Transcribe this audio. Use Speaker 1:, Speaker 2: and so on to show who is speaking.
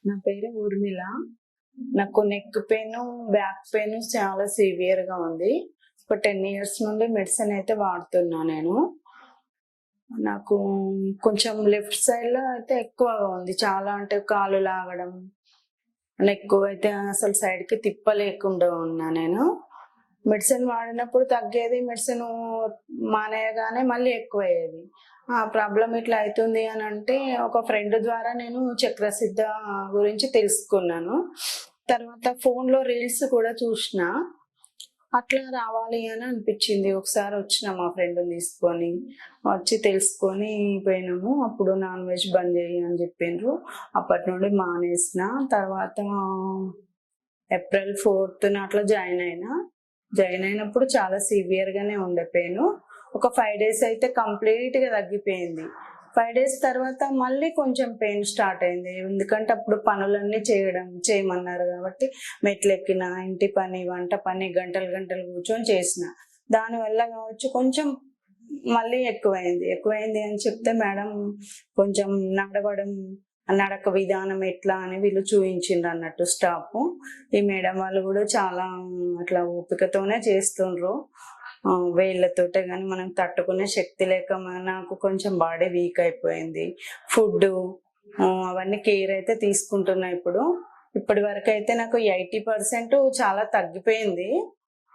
Speaker 1: నా పేరు ఊర్మిళ. నాకు నెక్ పెయిన్, బ్యాక్ పెయిన్ చాలా సివియర్‌గా ఉంది. ఒక 10 ఇయర్స్ నుండి మెడిసిన్ అయితే వాడుతున్నా నేను. నాకు కొంచెం లెఫ్ట్ సైడ్‌లో అయితే ఎక్కువగా ఉంది. చాలా అంటే కాలు లాగడం, ఎక్కువైతే అసలు సైడ్‌కి తిప్పలేకుండా ఉన్నా నేను. మెడిసిన్ వాడినప్పుడు తగ్గేది. మెడిసిను మానేయగానే మళ్ళీ ఎక్కువయ్యేది. ప్రాబ్లమ్ ఇట్లా అయితుంది అనంటే ఒక ఫ్రెండ్ ద్వారా నేను చక్రసిద్ధ గురించి తెలుసుకున్నాను. తర్వాత ఫోన్‌లో రీల్స్ కూడా చూషినా. అట్లా రావాలి అని అనిపిచ్చింది. ఒకసారి వచ్చిన మా ఫ్రెండ్‌ని తీసుకొని. వచ్చి తెలుసుకొని పోయినాము. అప్పుడు నాన్ వెజ్ బంద్ చెయ్యి అని చెప్పిండ్రు. అప్పటి నుండి మానేసిన. తర్వాత ఏప్రిల్ 4థ్ అట్లా జాయిన్ అయినా. జాయిన్ అయినప్పుడు చాలా సివియర్‌గానే ఉండే పెయిను. ఒక 5 డేస్ అయితే కంప్లీట్‌గా తగ్గిపోయింది. 5 డేస్ తర్వాత మళ్ళీ కొంచెం పెయిన్ స్టార్ట్ అయింది. ఎందుకంటే అప్పుడు పనులన్నీ చేయమన్నారు కాబట్టి మెట్లెక్కిన, ఇంటి పని, వంట పని గంటలు గంటలు కూర్చొని చేసిన. దానివల్ల కావచ్చు కొంచెం మళ్ళీ ఎక్కువైంది. ఎక్కువైంది అని చెప్తే మేడం కొంచెం నడవడం, నడక విధానం ఎట్లా అని వీళ్ళు చూయించిండ్రన్నట్టు స్టాఫు. ఈ మేడం వాళ్ళు కూడా చాలా అట్లా ఓపికతోనే చేస్తుండ్రు. వేళ్ళతోటే గాని మనం తట్టుకునే శక్తి లేక నాకు కొంచెం బాడీ వీక్ అయిపోయింది. ఫుడ్డు అవన్నీ కేర్ అయితే తీసుకుంటున్నా ఇప్పుడు. ఇప్పటి వరకైతే నాకు 80% చాలా తగ్గిపోయింది.